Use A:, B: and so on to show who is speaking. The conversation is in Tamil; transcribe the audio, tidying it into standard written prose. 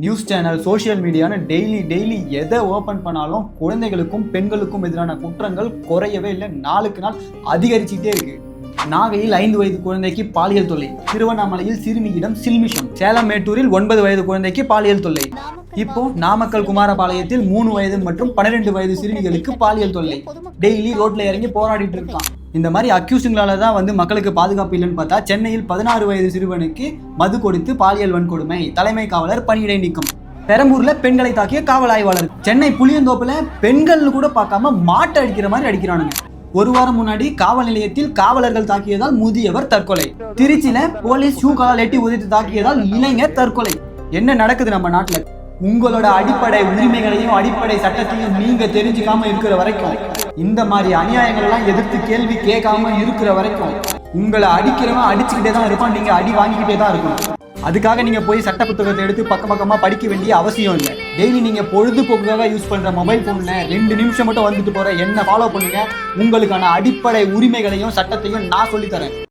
A: நியூஸ் சேனல், சோஷியல் மீடியான்னு டெய்லி எதை ஓப்பன் பண்ணாலும் குழந்தைகளுக்கும் பெண்களுக்கும் எதிரான குற்றங்கள் குறையவே இல்லை, நாளுக்கு நாள் அதிகரிச்சுட்டே இருக்கு. நாகையில் 5 வயது குழந்தைக்கு பாலியல் தொல்லை, திருவண்ணாமலையில் சிறுமியிடம் சில்மிஷம், சேலம் மேட்டூரில் 9 வயது குழந்தைக்கு பாலியல் தொல்லை, இப்போ நாமக்கல் குமாரபாளையத்தில் 3 வயது மற்றும் 12 வயது சிறுமிகளுக்கு பாலியல் தொல்லை. டெய்லி ரோட்ல இறங்கி போராடிட்டு இருக்கான். இந்த மாதிரி அக்யூஸ்டுங்களால தான் மக்களுக்கு பாதுகாப்பு இல்லைன்னு பார்த்தா சென்னையில் 16 வயது சிறுவனுக்கு மது கொடுத்து பாலியல் வன்கொடுமை, தலைமை காவலர் பணியிடை நீக்கம். பெரம்பூர்ல பெண்களை தாக்கிய காவல் ஆய்வாளர். சென்னை புளியந்தோப்புல பெண்கள் கூட பார்க்காம மாட்டை அடிக்கிற மாதிரி அடிக்கிறானுங்க. ஒரு வாரம் முன்னாடி காவல் நிலையத்தில் காவலர்கள் தாக்கியதால் முதியவர் தற்கொலை. திருச்சியில போலீஸ் ஷூ காலால் எட்டி உதைத்து தாக்கியதால் இளைஞர் தற்கொலை. என்ன நடக்குது நம்ம நாட்டுல? உங்களோட அடிப்படை உரிமைகளையும் அடிப்படை சட்டத்தையும் நீங்க தெரிஞ்சுக்காம இருக்கிற வரைக்கும், இந்த மாதிரி அநியாயங்கள் எல்லாம் எதிர்த்து கேள்வி கேட்காம இருக்கிற வரைக்கும் உங்களை அடிக்கிறவன் அடிச்சுக்கிட்டே தான் இருப்பான், நீங்க அடி வாங்கிக்கிட்டே தான் இருக்கணும். அதுக்காக நீங்க போய் சட்ட புத்தகத்தை எடுத்து பக்கமா படிக்க வேண்டிய அவசியம் இல்லை. டெய்லி நீங்க பொழுதுபோக்குக்காக யூஸ் பண்ற மொபைல் போன்ல 2 நிமிஷம் மட்டும் வந்துட்டு போற என்ன ஃபாலோ பண்ணுங்க. உங்களுக்கான அடிப்படை உரிமைகளையும் சட்டத்தையும் நான் சொல்லித்தரேன்.